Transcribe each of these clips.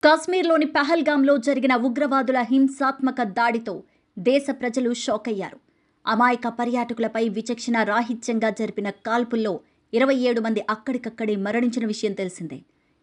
కాశ్మీర్లోని పహల్గాంలో జరిగిన ఉగ్రవాదుల హింసాత్మక దాడితో దేశ ప్రజలు షాకయ్యారు. అమాయక పర్యాటకులపై విచక్షణ రాహిత్యంగా జరిపిన కాల్పుల్లో 27 మంది అక్కడికక్కడే మరణించిన విషయం తెలిసిందే.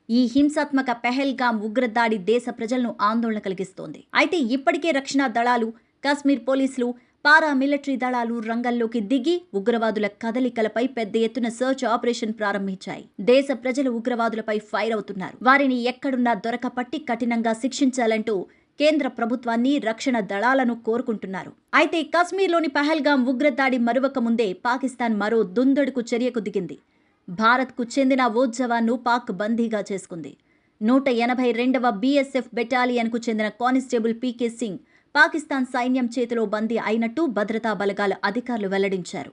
ఈ హింసాత్మక పెహల్గాం ఉగ్రదాడి దేశ ప్రజలను ఆందోళన కలిగిస్తోంది. అయితే ఇప్పటికే రక్షణ దళాలు, కాశ్మీర్ పోలీసులు, పారామిలిటరీ దళాలు రంగంలోకి దిగి ఉగ్రవాదుల కదలికలపై పెద్ద ఎత్తున సర్చ్ ఆపరేషన్ ప్రారంభించాయి. దేశ ప్రజలు ఉగ్రవాదులపై ఫైర్ అవుతున్నారు. వారిని ఎక్కడున్నా దొరకపట్టి కఠినంగా శిక్షించాలంటూ కేంద్ర ప్రభుత్వాన్ని, రక్షణ దళాలను కోరుకుంటున్నారు. అయితే కాశ్మీర్లోని పహల్గాం ఉగ్రదాడి మరువక ముందే పాకిస్తాన్ మరో దుందడుకు చర్యకు దిగింది. భారత్కు చెందిన ఓ జవాన్ను పాక్ బందీగా చేసుకుంది. 182వ బీఎస్ఎఫ్ బెటాలియన్కు చెందిన కానిస్టేబుల్ పీకే సింగ్ పాకిస్తాన్ సైన్యం చేతిలో బందీ అయినట్టు భద్రతా బలగాల అధికారులు వెల్లడించారు.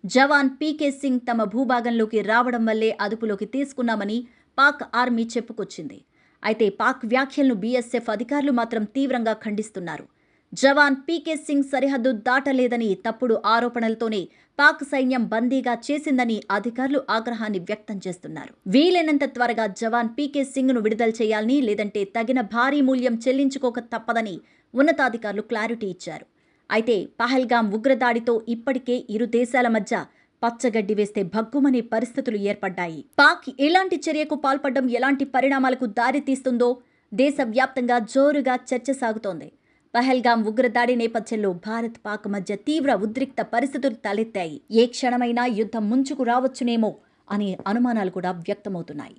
జవాన్ పీకే సింగ్ తమ భూభాగంలోకి రావడం వల్లే అదుపులోకి తీసుకున్నామని పాక్ ఆర్మీ చెప్పుకొచ్చింది. అయితే పాక్ వ్యాఖ్యలను బీఎస్ఎఫ్ అధికారులు మాత్రం తీవ్రంగా ఖండిస్తున్నారు. జవాన్ పీకే సింగ్ సరిహద్దు దాటలేదని, తప్పుడు ఆరోపణలతోనే పాక్ సైన్యం బందీగా చేసిందని అధికారులు ఆగ్రహాన్ని వ్యక్తం చేస్తున్నారు. వీలైనంత త్వరగా జవాన్ పీకే సింగ్ను విడుదల చేయాలని, లేదంటే తగిన భారీ మూల్యం చెల్లించుకోక తప్పదని ఉన్నతాధికారులు క్లారిటీ ఇచ్చారు. అయితే పహల్గాం ఉగ్రదాడితో ఇప్పటికే ఇరు దేశాల మధ్య పచ్చగడ్డి వేస్తే భగ్గుమనే పరిస్థితులు ఏర్పడ్డాయి. పాక్ ఎలాంటి చర్యకు పాల్పడడం ఎలాంటి పరిణామాలకు దారి తీస్తుందో దేశవ్యాప్తంగా జోరుగా చర్చ సాగుతోంది. పహల్గాం ఉగ్రదాడి నేపథ్యంలో భారత్, పాక్ మధ్య తీవ్ర ఉద్రిక్త పరిస్థితులు తలెత్తాయి. ఏ క్షణమైనా యుద్ధం ముంచుకు రావచ్చునేమో అనే అనుమానాలు కూడా వ్యక్తమవుతున్నాయి.